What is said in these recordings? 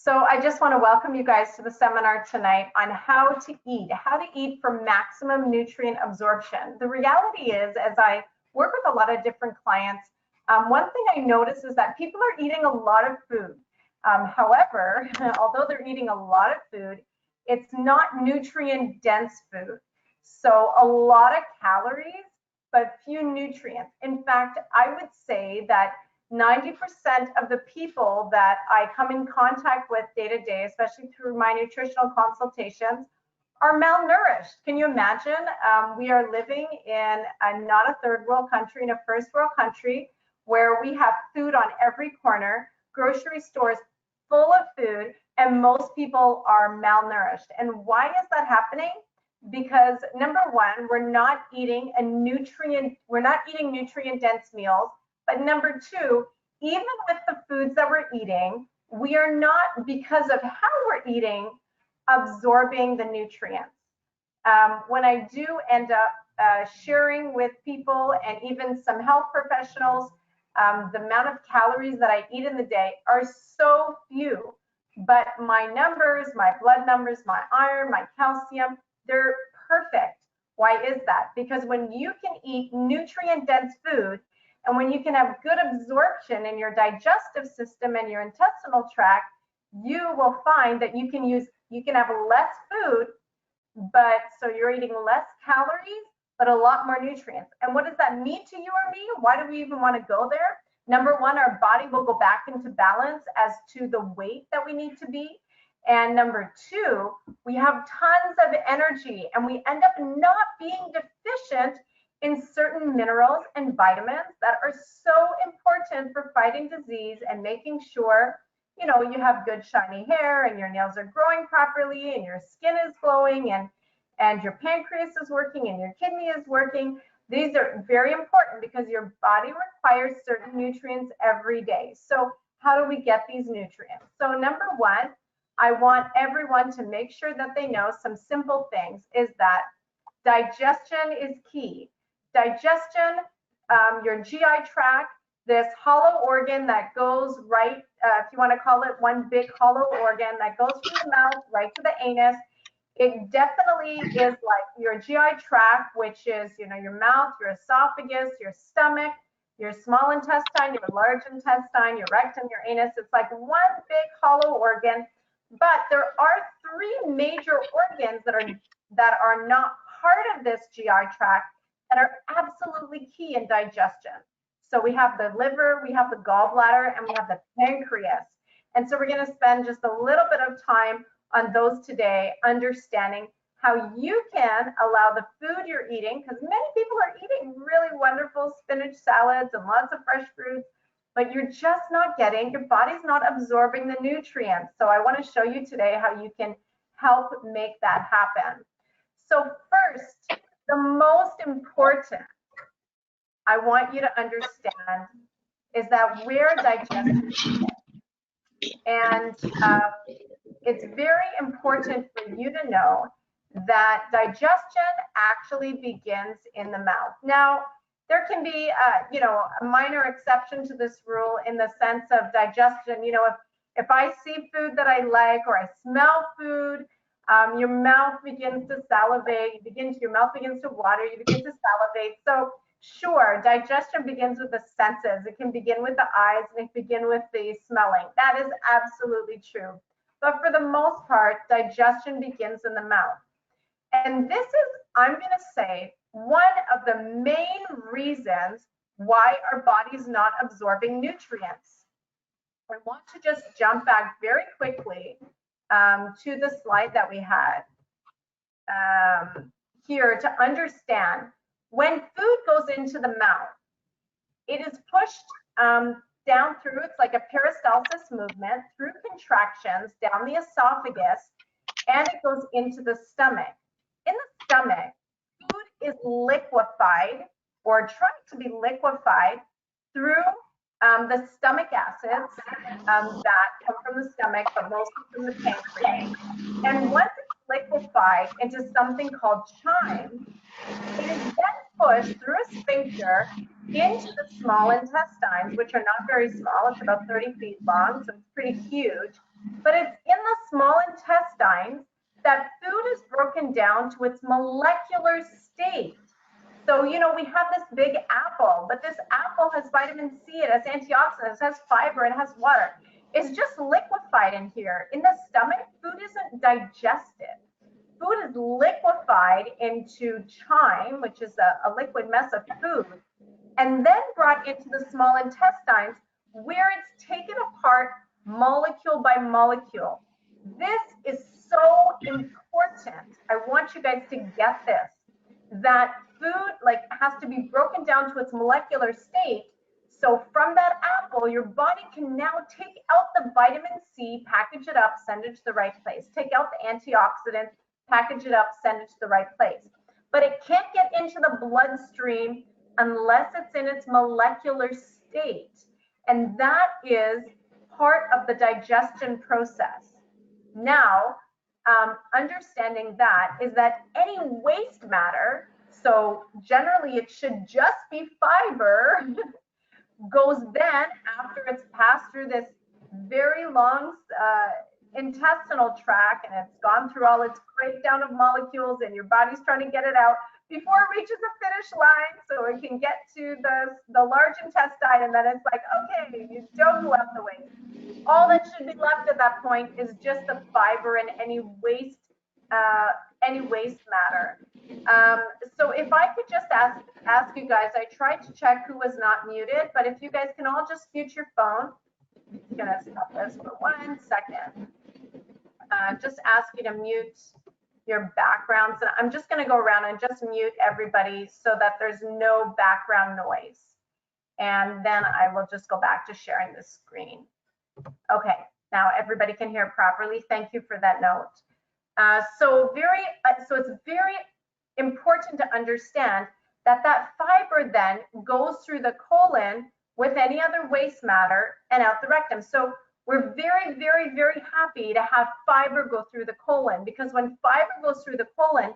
So I just want to welcome you guys to the seminar tonight on how to eat for maximum nutrient absorption. The reality is, as I work with a lot of different clients, one thing I notice is that people are eating a lot of food. However, although they're eating a lot of food, it's not nutrient dense food. So a lot of calories, but few nutrients. In fact, I would say that 90% of the people that I come in contact with day to day, especially through my nutritional consultations, are malnourished. Can you imagine? We are living in not a third world country, in a first world country where we have food on every corner, grocery stores full of food, and most people are malnourished. And why is that happening? Because number one, we're not eating nutrient dense meals. But number two, even with the foods that we're eating, we are not, because of how we're eating, absorbing the nutrients. When I do end up sharing with people and even some health professionals, the amount of calories that I eat in the day are so few. But my numbers, my blood numbers, my iron, my calcium, they're perfect. Why is that? Because when you can eat nutrient-dense food, and when you can have good absorption in your digestive system and your intestinal tract, you will find that you can have less food, but so you're eating less calories, but a lot more nutrients. And what does that mean to you or me? Why do we even want to go there? Number one, our body will go back into balance as to the weight that we need to be. And number two, we have tons of energy and we end up not being deficient in certain minerals and vitamins that are so important for fighting disease and making sure, you know, you have good shiny hair and your nails are growing properly and your skin is glowing and your pancreas is working and your kidney is working. These are very important because your body requires certain nutrients every day. So how do we get these nutrients? So number one, I want everyone to make sure that they know some simple things is that digestion is key. Digestion, your GI tract, this hollow organ that goes right, if you want to call it one big hollow organ that goes from the mouth right to the anus. It definitely is like your GI tract, which is, you know, your mouth, your esophagus, your stomach, your small intestine, your large intestine, your rectum, your anus. It's like one big hollow organ. But there are three major organs that are not part of this GI tract that are absolutely key in digestion. So we have the liver, we have the gallbladder, and we have the pancreas. And so we're going to spend just a little bit of time on those today, understanding how you can allow the food you're eating, because many people are eating really wonderful spinach salads and lots of fresh fruits, but you're just not getting, your body's not absorbing the nutrients. So I want to show you today how you can help make that happen. So first, the most important I want you to understand is that we're digesting. And it's very important for you to know that digestion actually begins in the mouth. Now, there can be, you know, a minor exception to this rule in the sense of digestion. You know, if I see food that I like or I smell food, your mouth begins to salivate, your mouth begins to water, you begin to salivate. So sure, digestion begins with the senses. It can begin with the eyes and it can begin with the smelling. That is absolutely true. But for the most part, digestion begins in the mouth. And this is, I'm going to say, one of the main reasons why our body's not absorbing nutrients. I want to just jump back very quickly to the slide that we had here to understand when food goes into the mouth, it is pushed down through, it's like a peristalsis movement through contractions down the esophagus, and it goes into the stomach. In the stomach, food is liquefied or trying to be liquefied through the stomach acids that come from the stomach, but mostly from the pancreas. And once it's liquefied into something called chyme, it is then pushed through a sphincter into the small intestines, which are not very small. It's about 30 feet long, so it's pretty huge. but it's in the small intestines that food is broken down to its molecular state. So, you know, we have this big apple, but this apple has vitamin C, it has antioxidants, it has fiber, it has water. It's just liquefied in here. In the stomach, food isn't digested. Food is liquefied into chyme, which is a liquid mess of food, and then brought into the small intestines where it's taken apart molecule by molecule. This is so important. I want you guys to get this, that food has to be broken down to its molecular state. So from that apple, your body can now take out the vitamin C, package it up, send it to the right place. Take out the antioxidants, package it up, send it to the right place. But it can't get into the bloodstream unless it's in its molecular state. And that is part of the digestion process. Now, understanding that is that any waste matter, so generally it should just be fiber, goes then after it's passed through this very long intestinal tract and it's gone through all its breakdown of molecules and your body's trying to get it out before it reaches the finish line so it can get to the large intestine, and then it's like, okay, you don't go out the waste. All that should be left at that point is just the fiber and any waste matter. So if I could just ask you guys, I tried to check who was not muted, but if you guys can all just mute your phone. I'm gonna stop this for 1 second. Just ask you to mute your backgrounds, and I'm just going to go around and just mute everybody so that there's no background noise, and then I will just go back to sharing the screen. Okay, now everybody can hear properly. Thank you for that note. So it's very important to understand that fiber then goes through the colon with any other waste matter and out the rectum. So we're very, very, very happy to have fiber go through the colon, because when fiber goes through the colon,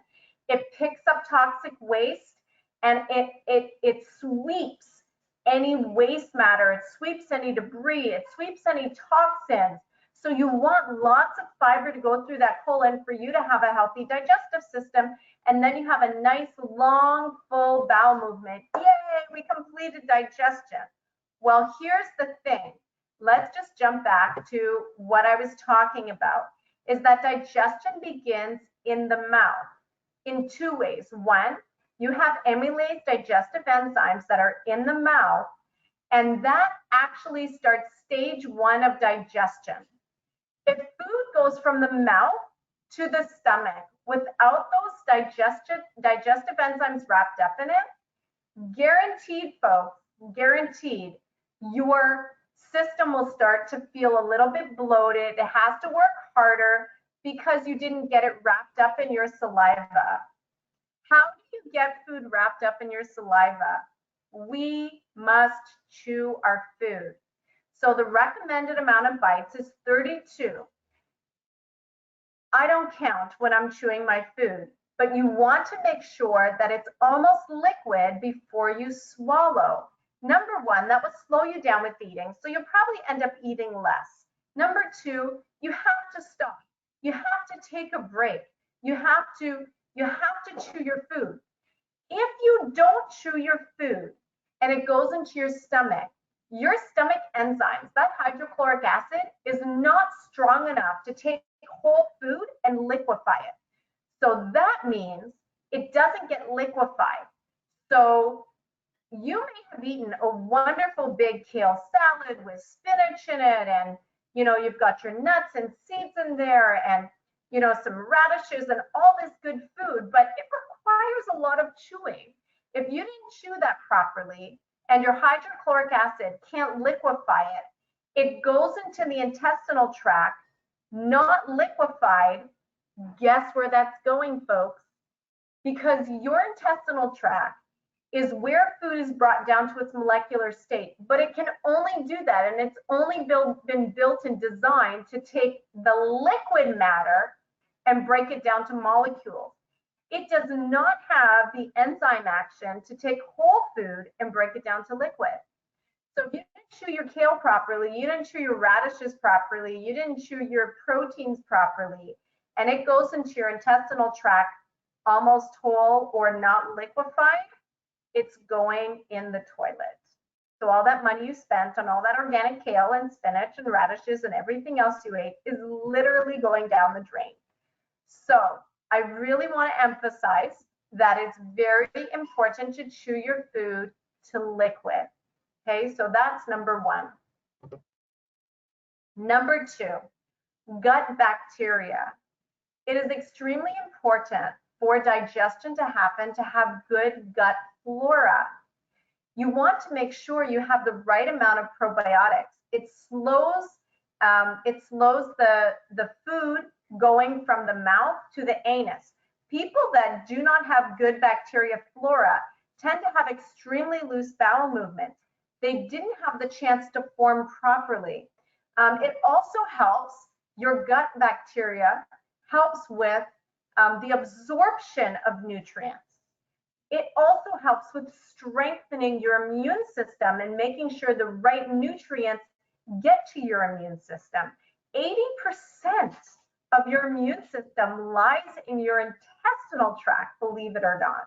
it picks up toxic waste and it sweeps any waste matter, it sweeps any debris, it sweeps any toxins. So you want lots of fiber to go through that colon for you to have a healthy digestive system, and then you have a nice, long, full bowel movement. Yay, we completed digestion. Well, here's the thing. Let's just jump back to what I was talking about, is that digestion begins in the mouth in 2 ways. One, you have amylase digestive enzymes that are in the mouth, and that actually starts stage 1 of digestion. If food goes from the mouth to the stomach without those digestive enzymes wrapped up in it, guaranteed, folks, guaranteed, your system will start to feel a little bit bloated. It has to work harder because you didn't get it wrapped up in your saliva. How do you get food wrapped up in your saliva? We must chew our food. So the recommended amount of bites is 32. I don't count when I'm chewing my food, but you want to make sure that it's almost liquid before you swallow. Number 1, that will slow you down with eating, so you'll probably end up eating less. Number 2, you have to stop. You have to take a break. You have to chew your food. If you don't chew your food and it goes into your stomach enzymes, that hydrochloric acid, is not strong enough to take whole food and liquefy it. So that means it doesn't get liquefied. So you may have eaten a wonderful big kale salad with spinach in it, and you've got your nuts and seeds in there, and some radishes and all this good food, but it requires a lot of chewing. If you didn't chew that properly and your hydrochloric acid can't liquefy it, it goes into the intestinal tract, not liquefied. Guess where that's going, folks? Because your intestinal tract is where food is brought down to its molecular state, but it can only do that, and it's only been built and designed to take the liquid matter and break it down to molecules. It does not have the enzyme action to take whole food and break it down to liquid. So if you chew your kale properly, you didn't chew your radishes properly, you didn't chew your proteins properly, and it goes into your intestinal tract almost whole or not liquefied, it's going in the toilet. So all that money you spent on all that organic kale and spinach and radishes and everything else you ate is literally going down the drain. So I really want to emphasize that it's very important to chew your food to liquid. Okay, so that's number one. Number two, gut bacteria. It is extremely important for digestion to happen to have good gut flora. You want to make sure you have the right amount of probiotics. It slows the food going from the mouth to the anus. People that do not have good bacteria flora tend to have extremely loose bowel movements. They didn't have the chance to form properly. It also helps your gut bacteria, helps with the absorption of nutrients. It also helps with strengthening your immune system and making sure the right nutrients get to your immune system. 80% of your immune system lies in your intestinal tract, believe it or not.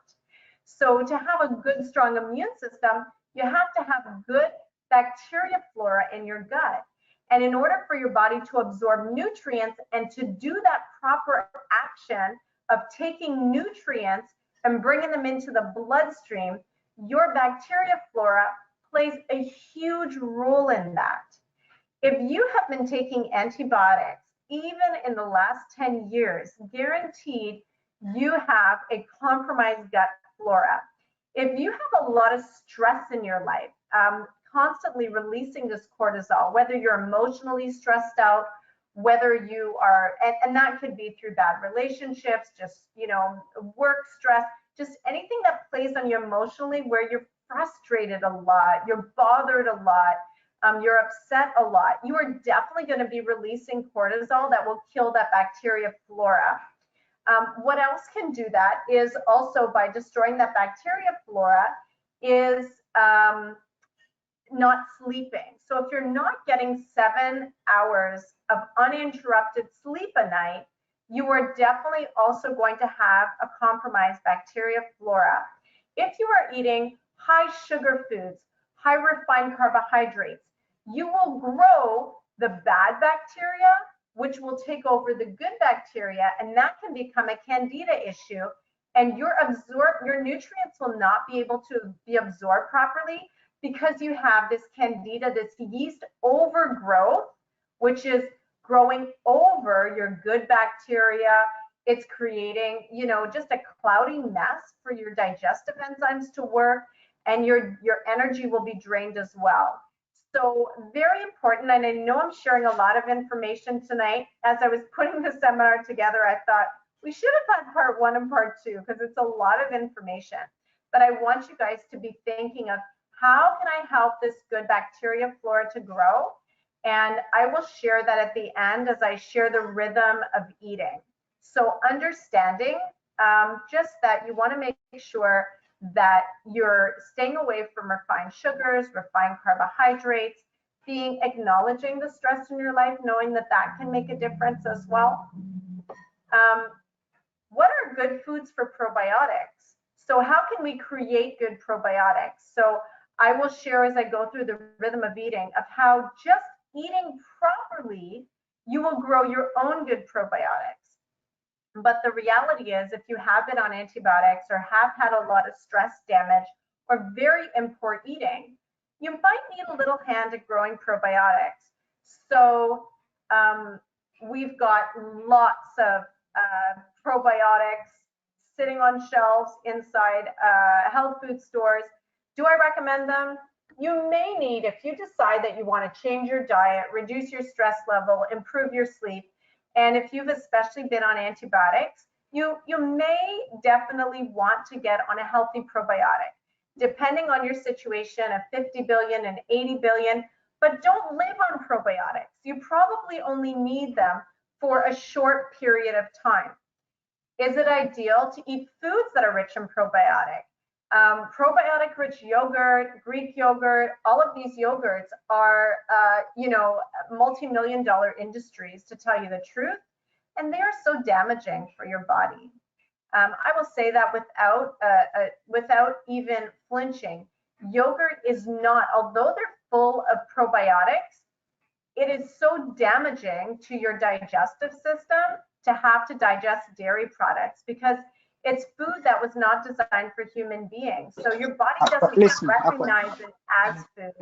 So to have a good, strong immune system, you have to have good bacteria flora in your gut. And in order for your body to absorb nutrients and to do that proper action of taking nutrients and bringing them into the bloodstream, your bacteria flora plays a huge role in that. If you have been taking antibiotics, even in the last 10 years, guaranteed you have a compromised gut flora. If you have a lot of stress in your life, constantly releasing this cortisol, whether you're emotionally stressed out, whether you are, and that could be through bad relationships, just, work stress, just anything that plays on you emotionally where you're frustrated a lot, you're bothered a lot, you're upset a lot, you are definitely going to be releasing cortisol that will kill that bacteria flora. What else can do that is also by destroying that bacteria flora is not sleeping. So if you're not getting 7 hours of uninterrupted sleep a night, you are definitely also going to have a compromised bacteria flora. If you are eating high sugar foods, high refined carbohydrates, you will grow the bad bacteria, which will take over the good bacteria, and that can become a candida issue, and your nutrients will not be able to be absorbed properly because you have this candida, this yeast overgrowth, which is growing over your good bacteria. It's creating, just a cloudy mess for your digestive enzymes to work, and your energy will be drained as well. So very important, and I know I'm sharing a lot of information tonight. As I was putting the seminar together, I thought we should have had part 1 and part 2 because it's a lot of information. But I want you guys to be thinking of how can I help this good bacteria flora to grow? And I will share that at the end as I share the rhythm of eating. So understanding just that you want to make sure that you're staying away from refined sugars, refined carbohydrates, acknowledging the stress in your life, knowing that that can make a difference as well. What are good foods for probiotics? So how can we create good probiotics? So I will share as I go through the rhythm of eating of how just eating properly, you will grow your own good probiotics. But the reality is, if you have been on antibiotics or have had a lot of stress damage or very impure eating, you might need a little hand at growing probiotics. So we've got lots of probiotics sitting on shelves inside health food stores. Do I recommend them? You may need, if you decide that you want to change your diet, reduce your stress level, improve your sleep, and if you've especially been on antibiotics, you may definitely want to get on a healthy probiotic, depending on your situation, of 50 billion and 80 billion, but don't live on probiotics. You probably only need them for a short period of time. Is it ideal to eat foods that are rich in probiotic? Probiotic rich yogurt, Greek yogurt, all of these yogurts are, multi-million-dollar industries, to tell you the truth, and they are so damaging for your body. I will say that without even flinching. Yogurt is not, although they're full of probiotics, it is so damaging to your digestive system to have to digest dairy products, because it's food that was not designed for human beings. So your body doesn't even recognize it as food.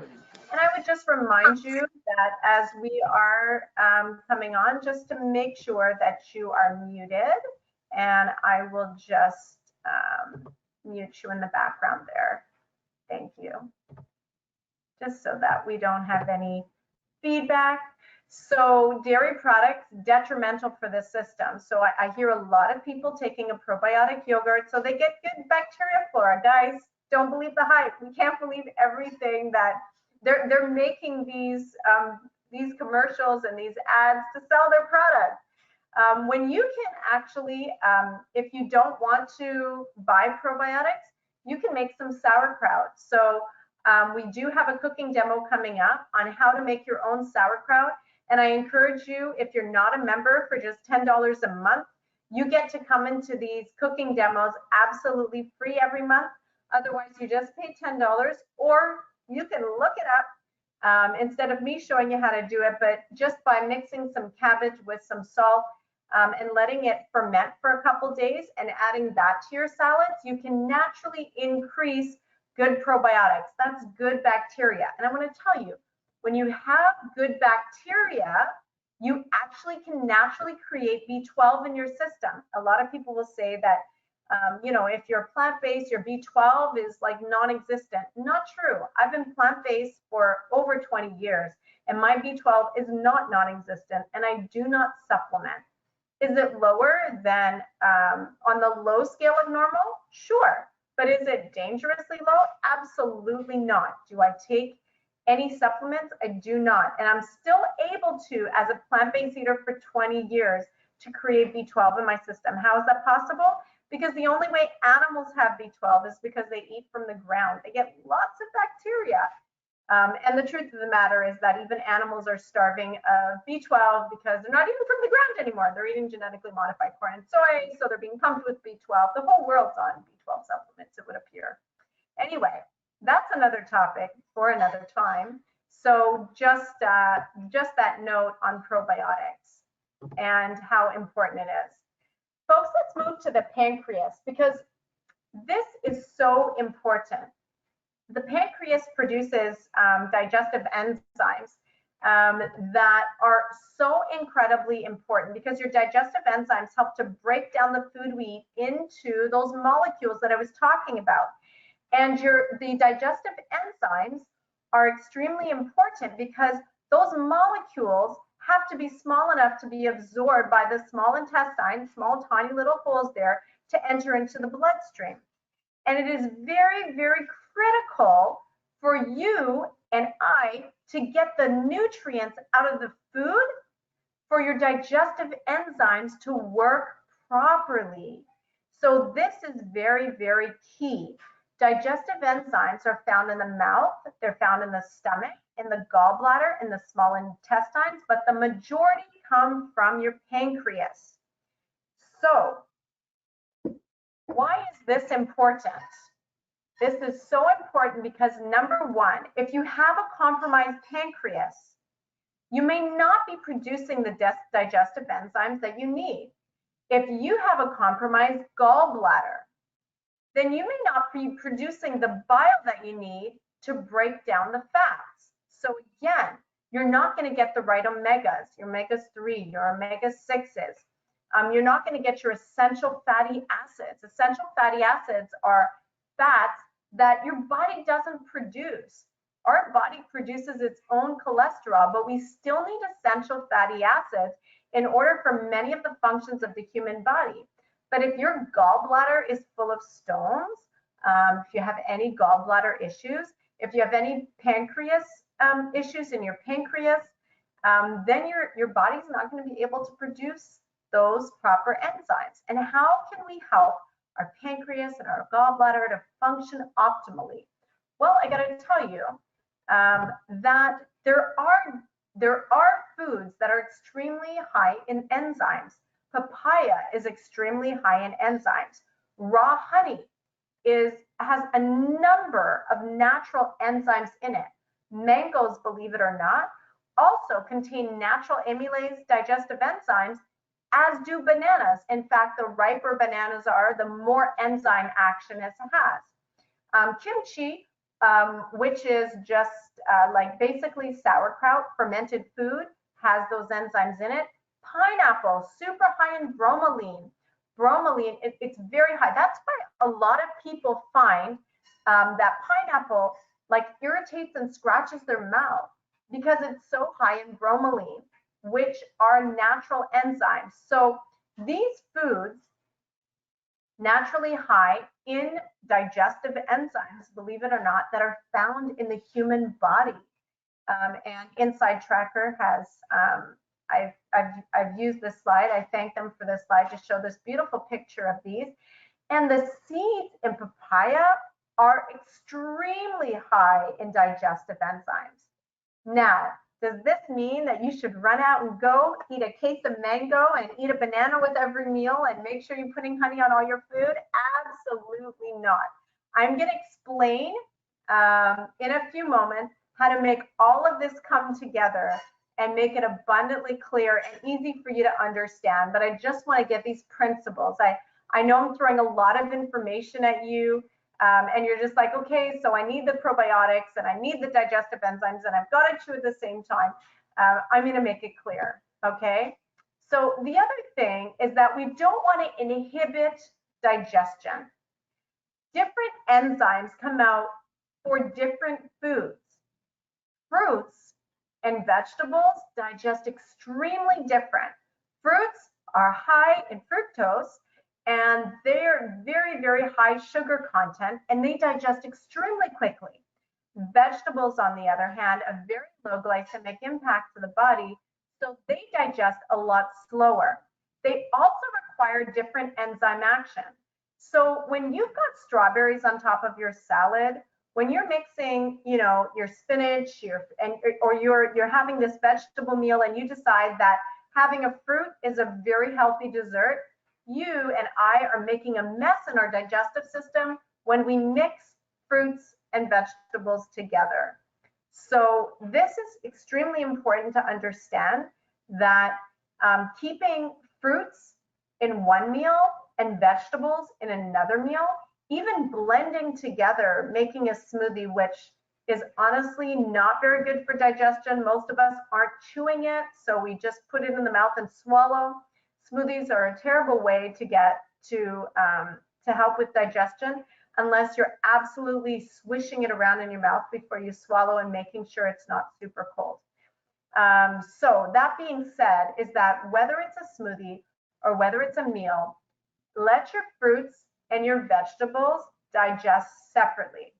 And I would just remind you that as we are coming on, just to make sure that you are muted, and I will just mute you in the background there. Thank you. Just so that we don't have any feedback. So dairy products, detrimental for the system. So I hear a lot of people taking a probiotic yogurt so they get good bacteria flora. Guys, don't believe the hype. We can't believe everything that they're making these commercials and these ads to sell their product. When you can actually, if you don't want to buy probiotics, you can make some sauerkraut. So we do have a cooking demo coming up on how to make your own sauerkraut. And I encourage you, if you're not a member, for just $10 a month, you get to come into these cooking demos absolutely free every month. Otherwise, you just pay $10, or you can look it up instead of me showing you how to do it, but just by mixing some cabbage with some salt and letting it ferment for a couple days and adding that to your salads, you can naturally increase good probiotics. That's good bacteria. And I want to tell you, when you have good bacteria, you actually can naturally create B12 in your system. A lot of people will say that, if you're plant-based, your B12 is like non-existent. Not true. I've been plant-based for over 20 years, and my B12 is not non-existent, and I do not supplement. Is it lower than on the low scale of normal? Sure. But is it dangerously low? Absolutely not. Do I take any supplements? I do not. And I'm still able to, as a plant-based eater for 20 years, to create B12 in my system. How is that possible? Because the only way animals have B12 is because they eat from the ground. They get lots of bacteria. And the truth of the matter is that even animals are starving of B12 because they're not eating from the ground anymore. They're eating genetically modified corn and soy, so they're being pumped with B12. The whole world's on B12 supplements, it would appear. Anyway, that's another topic for another time. So just that note on probiotics and how important it is. Folks, let's move to the pancreas, because this is so important. The pancreas produces digestive enzymes that are so incredibly important, because your digestive enzymes help to break down the food we eat into those molecules that I was talking about. And the digestive enzymes are extremely important because those molecules have to be small enough to be absorbed by the small intestine, small tiny little holes there, to enter into the bloodstream. And it is very, very critical for you and I to get the nutrients out of the food for your digestive enzymes to work properly. So this is very, very key. Digestive enzymes are found in the mouth, they're found in the stomach, in the gallbladder, in the small intestines, but the majority come from your pancreas. So why is this important? This is so important because, number one, if you have a compromised pancreas, you may not be producing the digestive enzymes that you need. If you have a compromised gallbladder, then you may not be producing the bile that you need to break down the fats. So again, you're not going to get the right omegas, your omega-3, your omega-6s. You're not going to get your essential fatty acids. Essential fatty acids are fats that your body doesn't produce. Our body produces its own cholesterol, but we still need essential fatty acids in order for many of the functions of the human body. But if your gallbladder is full of stones, if you have any gallbladder issues, if you have any pancreas issues in your pancreas, then your body's not going to be able to produce those proper enzymes. And how can we help our pancreas and our gallbladder to function optimally? Well, I got to tell you that there are foods that are extremely high in enzymes. Papaya is extremely high in enzymes. Raw honey has a number of natural enzymes in it. Mangoes, believe it or not, also contain natural amylase digestive enzymes, as do bananas. In fact, the riper bananas are, the more enzyme action it has. Kimchi, which is just like basically sauerkraut, fermented food, has those enzymes in it. Pineapple, super high in bromelain. Bromelain, it's very high. That's why a lot of people find that pineapple like irritates and scratches their mouth, because it's so high in bromelain, which are natural enzymes. So these foods, naturally high in digestive enzymes, believe it or not, that are found in the human body. And Inside Tracker has, I've used this slide. I thank them for this slide to show this beautiful picture of these. And the seeds in papaya are extremely high in digestive enzymes. Now, does this mean that you should run out and go eat a case of mango and eat a banana with every meal and make sure you're putting honey on all your food? Absolutely not. I'm going to explain in a few moments how to make all of this come together and make it abundantly clear and easy for you to understand. But I just want to get these principles. I know I'm throwing a lot of information at you. And you're just like, okay, so I need the probiotics and I need the digestive enzymes and I've got to chew at the same time. I'm going to make it clear, okay? So the other thing is that we don't want to inhibit digestion. Different enzymes come out for different foods. Fruits and vegetables digest extremely different. Fruits are high in fructose, and they're very, very high sugar content, and they digest extremely quickly. Vegetables, on the other hand, have very low glycemic impact to the body, so they digest a lot slower. They also require different enzyme action. So when you've got strawberries on top of your salad, when you're mixing, you know, your spinach, or you're having this vegetable meal, and you decide that having a fruit is a very healthy dessert, you and I are making a mess in our digestive system when we mix fruits and vegetables together. So this is extremely important to understand, that keeping fruits in one meal and vegetables in another meal, even blending together, making a smoothie, which is honestly not very good for digestion. Most of us aren't chewing it, so we just put it in the mouth and swallow. Smoothies are a terrible way to get to help with digestion, unless you're absolutely swishing it around in your mouth before you swallow and making sure it's not super cold. So that being said, is that whether it's a smoothie or whether it's a meal, let your fruits and your vegetables digest separately.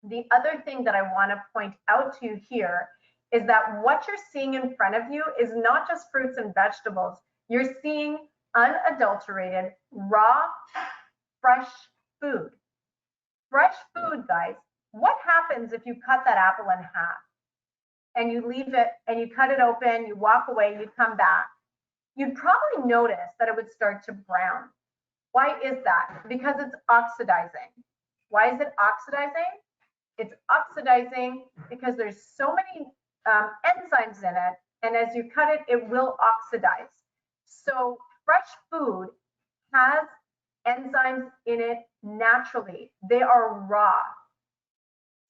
The other thing that I want to point out to you here is that what you're seeing in front of you is not just fruits and vegetables. You're seeing unadulterated, raw, fresh food. Fresh food, guys. What happens if you cut that apple in half and you leave it and you cut it open, you walk away, you come back? You'd probably notice that it would start to brown. Why is that? Because it's oxidizing. Why is it oxidizing? It's oxidizing because there's so many enzymes in it, and as you cut it, it will oxidize. So fresh food has enzymes in it naturally. They are raw.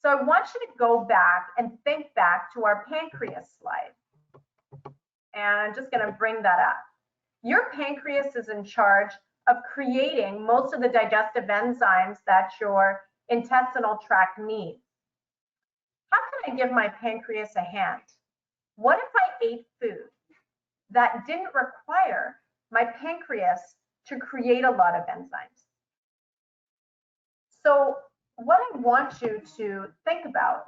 So I want you to go back and think back to our pancreas slide. And I'm just going to bring that up. Your pancreas is in charge of creating most of the digestive enzymes that your intestinal tract needs. How can I give my pancreas a hand? What if I ate food that didn't require my pancreas to create a lot of enzymes? So what I want you to think about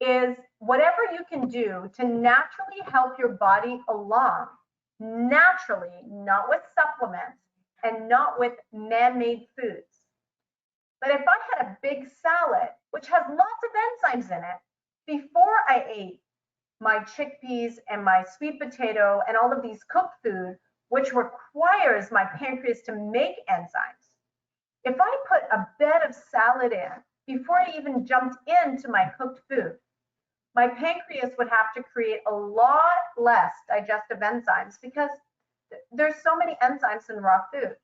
is whatever you can do to naturally help your body along, naturally, not with supplements, and not with man-made foods. But if I had a big salad, which has lots of enzymes in it, before I ate my chickpeas and my sweet potato and all of these cooked food, which requires my pancreas to make enzymes, if I put a bed of salad in before I even jumped into my cooked food, my pancreas would have to create a lot less digestive enzymes because there's so many enzymes in raw food.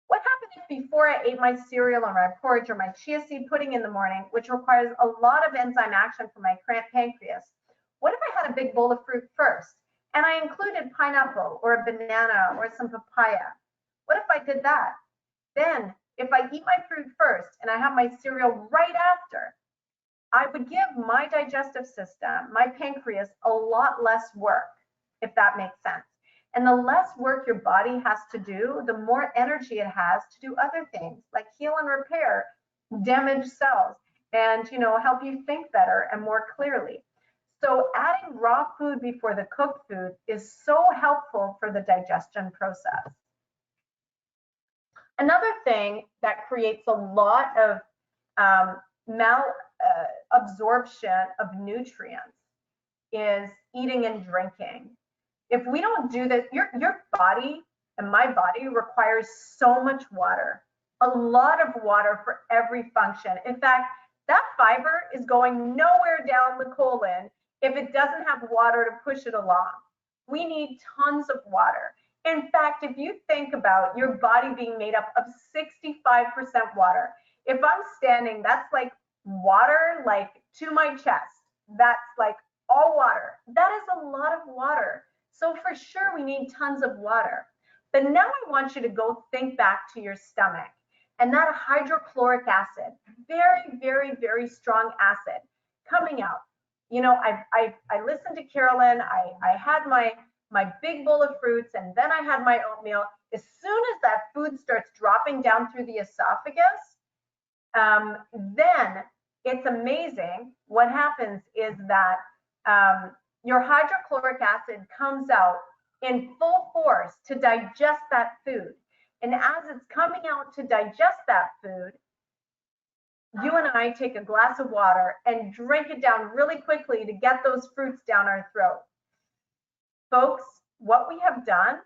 What happened if before I ate my cereal or my porridge or my chia seed pudding in the morning, which requires a lot of enzyme action for my pancreas, what if I had a big bowl of fruit first and I included pineapple or a banana or some papaya? What if I did that? Then if I eat my fruit first and I have my cereal right after, I would give my digestive system, my pancreas, a lot less work, if that makes sense. And the less work your body has to do, the more energy it has to do other things like heal and repair damaged cells and, help you think better and more clearly. So adding raw food before the cooked food is so helpful for the digestion process. Another thing that creates a lot of malabsorption of nutrients is eating and drinking. If we don't do this, your body and my body requires so much water, a lot of water for every function. In fact, that fiber is going nowhere down the colon if it doesn't have water to push it along. We need tons of water. In fact, if you think about your body being made up of 65% water, if I'm standing, that's like water like to my chest. That's like all water. That is a lot of water. So for sure, we need tons of water. But now I want you to go think back to your stomach and that hydrochloric acid, very, very, very strong acid coming out. I listened to Carolyn. I had my big bowl of fruits and then I had my oatmeal. As soon as that food starts dropping down through the esophagus, then it's amazing. What happens is that your hydrochloric acid comes out in full force to digest that food. And as it's coming out to digest that food, you and I take a glass of water and drink it down really quickly to get those fruits down our throat. Folks, what we have done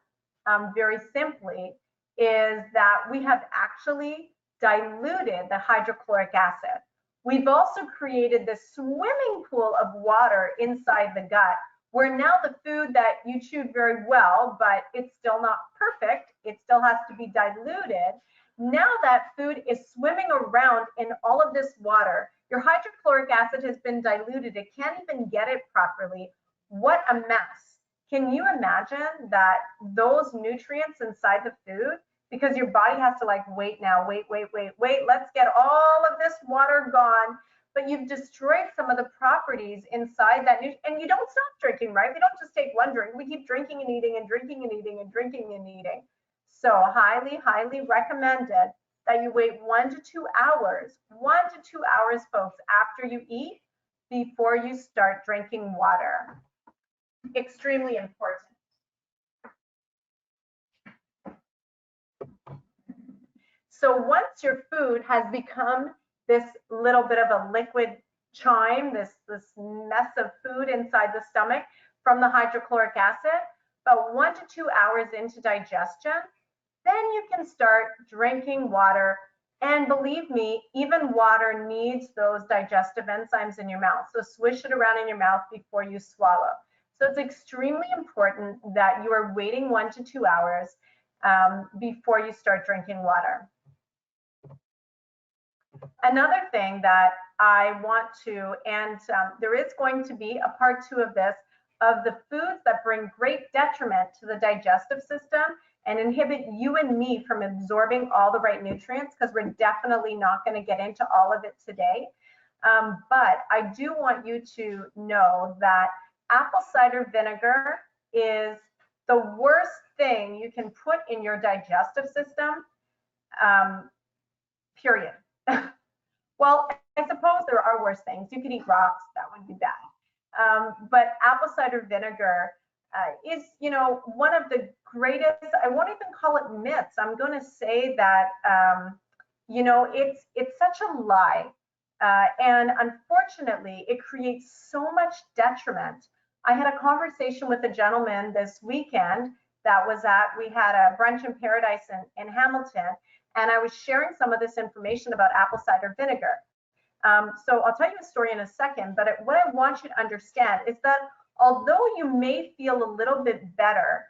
very simply is that we have actually diluted the hydrochloric acid. We've also created this swimming pool of water inside the gut where now the food that you chewed very well, but it's still not perfect, it still has to be diluted. Now that food is swimming around in all of this water. Your hydrochloric acid has been diluted. It can't even get it properly. What a mess. Can you imagine that those nutrients inside the food, because your body has to wait, let's get all of this water gone, but you've destroyed some of the properties inside that, and you don't stop drinking, right? We don't just take one drink, we keep drinking and eating and drinking and eating and drinking and eating. So highly, highly recommended that you wait 1 to 2 hours, 1 to 2 hours, folks, after you eat before you start drinking water. Extremely important. So once your food has become this little bit of a liquid chime, this mess of food inside the stomach from the hydrochloric acid, about 1 to 2 hours into digestion, then you can start drinking water. And believe me, even water needs those digestive enzymes in your mouth. So swish it around in your mouth before you swallow. So it's extremely important that you are waiting 1 to 2 hours before you start drinking water. Another thing that I want to, and there is going to be a part 2 of this, of the foods that bring great detriment to the digestive system and inhibit you and me from absorbing all the right nutrients, because we're definitely not going to get into all of it today. But I do want you to know that apple cider vinegar is the worst thing you can put in your digestive system, period. Well, I suppose there are worse things. You could eat rocks, that wouldn't be bad. But apple cider vinegar is, one of the greatest, I won't even call it myths. I'm going to say that, it's such a lie. And unfortunately, it creates so much detriment. I had a conversation with a gentleman this weekend we had a brunch in paradise in Hamilton, and I was sharing some of this information about apple cider vinegar. So I'll tell you a story in a second, but what I want you to understand is that although you may feel a little bit better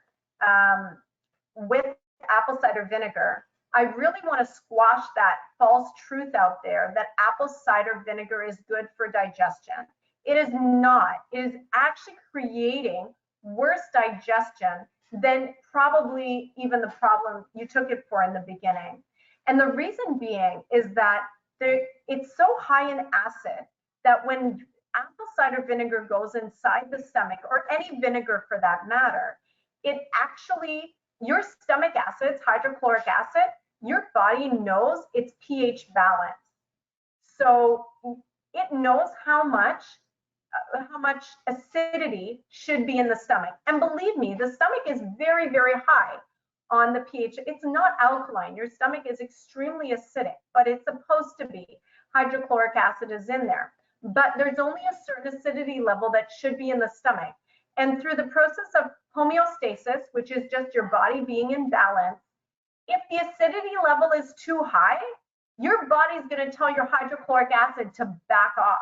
with apple cider vinegar, I really want to squash that false truth out there that apple cider vinegar is good for digestion. It is not. It is actually creating worse digestion than probably even the problem you took it for in the beginning. And the reason being is that it's so high in acid that when apple cider vinegar goes inside the stomach, or any vinegar for that matter, it actually, your stomach acids, hydrochloric acid, your body knows its pH balance. So it knows how much acidity should be in the stomach. And believe me, the stomach is very, very high on the pH. It's not alkaline. Your stomach is extremely acidic, but it's supposed to be. Hydrochloric acid is in there. But there's only a certain acidity level that should be in the stomach. And through the process of homeostasis, which is just your body being in balance, if the acidity level is too high, your body's going to tell your hydrochloric acid to back off.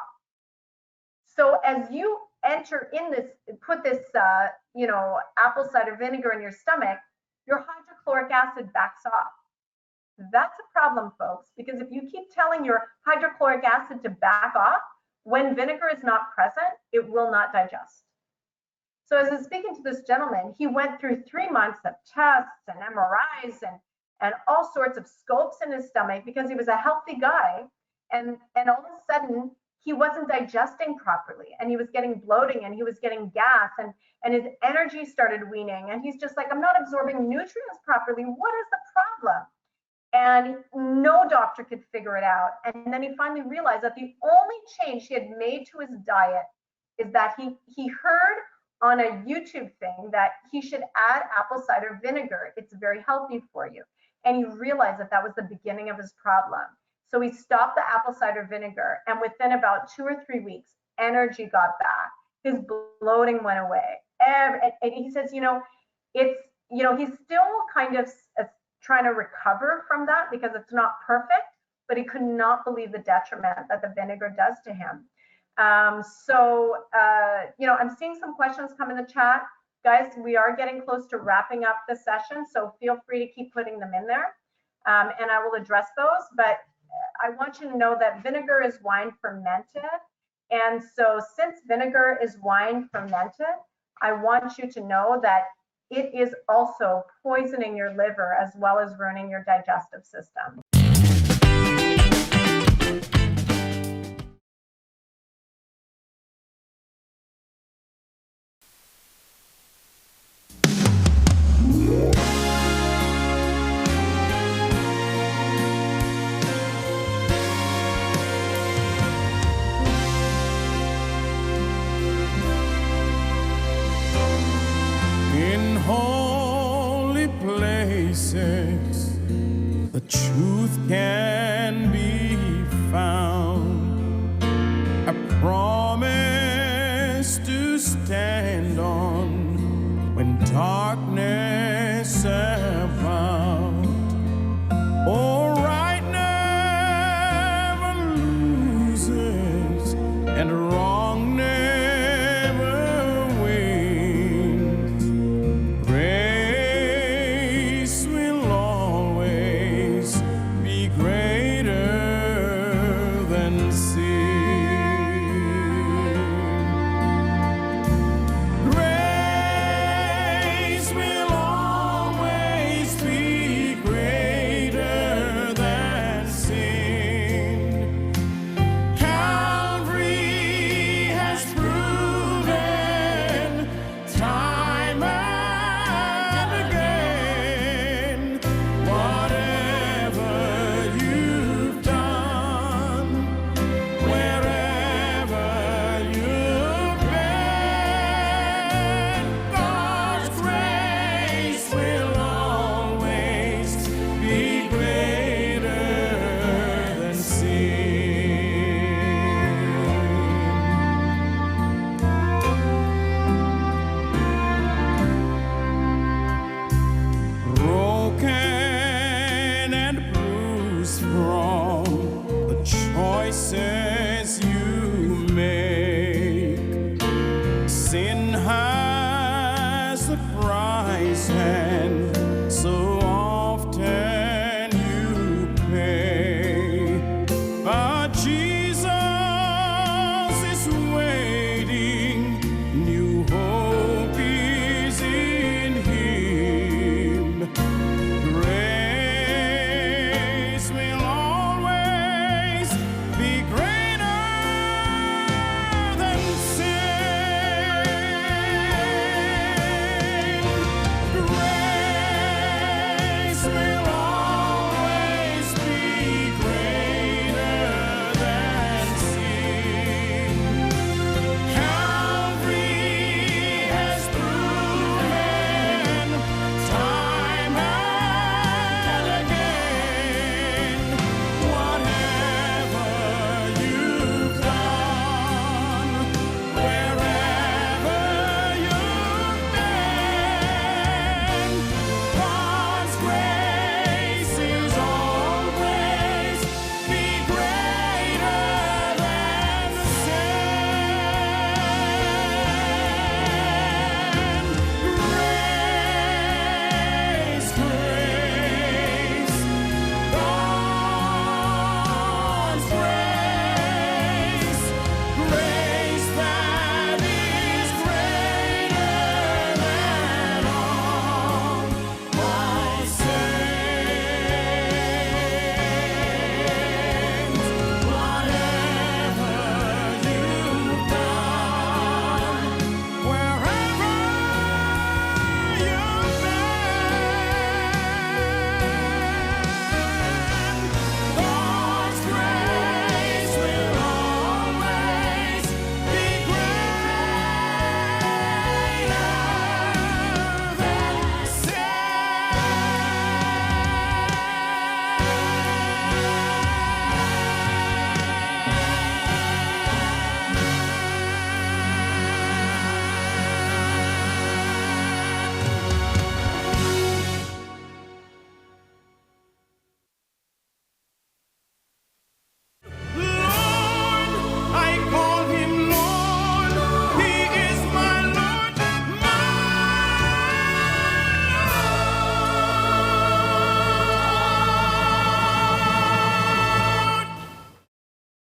So as you enter in this, put this, apple cider vinegar in your stomach, your hydrochloric acid backs off. That's a problem, folks, because if you keep telling your hydrochloric acid to back off, when vinegar is not present, it will not digest. So as I was speaking to this gentleman, he went through 3 months of tests and MRIs and all sorts of scopes in his stomach because he was a healthy guy. And all of a sudden, he wasn't digesting properly, and he was getting bloating, and he was getting gas, and his energy started waning. And he's just like, I'm not absorbing nutrients properly. What is the problem? And no doctor could figure it out. And then he finally realized that the only change he had made to his diet is that he heard on a YouTube thing that he should add apple cider vinegar. It's very healthy for you. And he realized that that was the beginning of his problem. So he stopped the apple cider vinegar, and within about 2 or 3 weeks, energy got back. His bloating went away. And he says, he's still kind of trying to recover from that because it's not perfect, but he could not believe the detriment that the vinegar does to him. I'm seeing some questions come in the chat. Guys, we are getting close to wrapping up the session, so feel free to keep putting them in there, and I will address those. But I want you to know that vinegar is wine fermented. And so since vinegar is wine fermented, I want you to know that it is also poisoning your liver as well as ruining your digestive system. The truth can be found, a promise to stand on when darkness